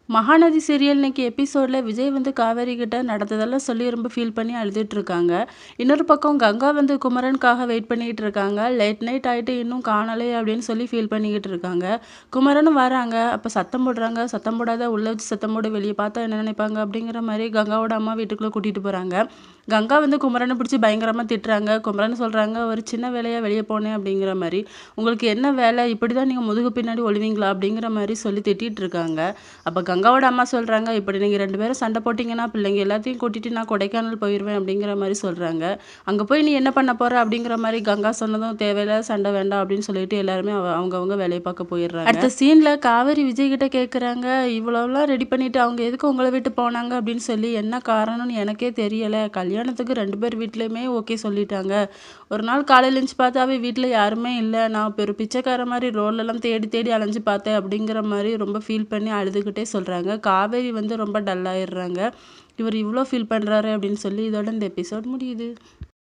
Mahanadi serial இன்னைக்கு எபிசோட்ல விஜய் வந்து காவேரி கிட்ட நடந்ததெல்லாம் சொல்லி ரொம்ப ஃபீல் பண்ணி அழுதுட்டு இருக்காங்க. இன்னொரு பக்கம் கங்கா வந்து குமரனுக்காக வெயிட் பண்ணிட்டு இருக்காங்க. லேட் நைட் ஆயிட்டு இன்னும் காணலே அப்படின்னு சொல்லி ஃபீல் பண்ணிக்கிட்டு இருக்காங்க. குமரனும் வராங்க. அப்ப சத்தம் போடுறாங்க. சத்தம் போடாத உள்ள வச்சு சத்தம் போடு, வெளியே பார்த்தா என்ன நினைப்பாங்க அப்படிங்கிற மாதிரி கங்காவோட அம்மா வீட்டுக்குள்ள கூட்டிட்டு போறாங்க. கங்கா வந்து குமரனை பிடிச்சி பயங்கரமா திட்டுறாங்க. குமரன் சொல்றாங்க, ஒரு சின்ன வேலையா வெளியே போனேன் அப்படிங்கிற மாதிரி. உங்களுக்கு என்ன வேலை, இப்படிதான் நீங்க முதுகு பின்னாடி ஒளிவீங்களா அப்படிங்கிற மாதிரி சொல்லி திட்டிட்டு இருக்காங்க. அப்போ கங்காவோட அம்மா சொல்கிறாங்க, இப்படி நீங்கள் 2 பேரும் சண்டை போட்டிங்கன்னா பிள்ளைங்க எல்லாத்தையும் கூட்டிட்டு நான் கொடைக்கானல் போயிடுவேன் அப்படிங்கிற மாதிரி சொல்கிறாங்க. அங்கே போய் நீ என்ன பண்ண போகிற அப்படிங்கிற மாதிரி கங்கா சொன்னதும், தேவையில்லாத சண்டை வேண்டாம் அப்படின்னு சொல்லிட்டு எல்லாருமே அவங்கவுங்க வேலையை பார்க்க போயிடுறாங்க. அடுத்த சீனில் காவேரி விஜய் கிட்ட கேட்குறாங்க, இவ்வளோலாம் ரெடி பண்ணிட்டு அவங்க எதுக்கு உங்களை விட்டு போனாங்க அப்படின்னு சொல்லி. என்ன காரணம்னு எனக்கே தெரியலை. கல்யாணத்துக்கு 2 பேர் வீட்லேயுமே ஓகே சொல்லிட்டாங்க. ஒரு நாள் காலையில் எழுந்துச்சு பார்த்தாவே வீட்டில் யாருமே இல்லை. நான் ஒரு பிச்சைக்கார மாதிரி ரோட்லலாம் தேடி தேடி அலைஞ்சு பார்த்தேன் அப்படிங்கிற மாதிரி ரொம்ப ஃபீல் பண்ணி அழுதுகிட்டே சொல்கிறாங்க. காவேரி வந்து ரொம்ப டல்லாயிடுறாங்க. இவர் இவ்வளோ ஃபீல் பண்ணுறாரு அப்படின்னு சொல்லி. இதோட இந்த எபிசோட் முடியுது.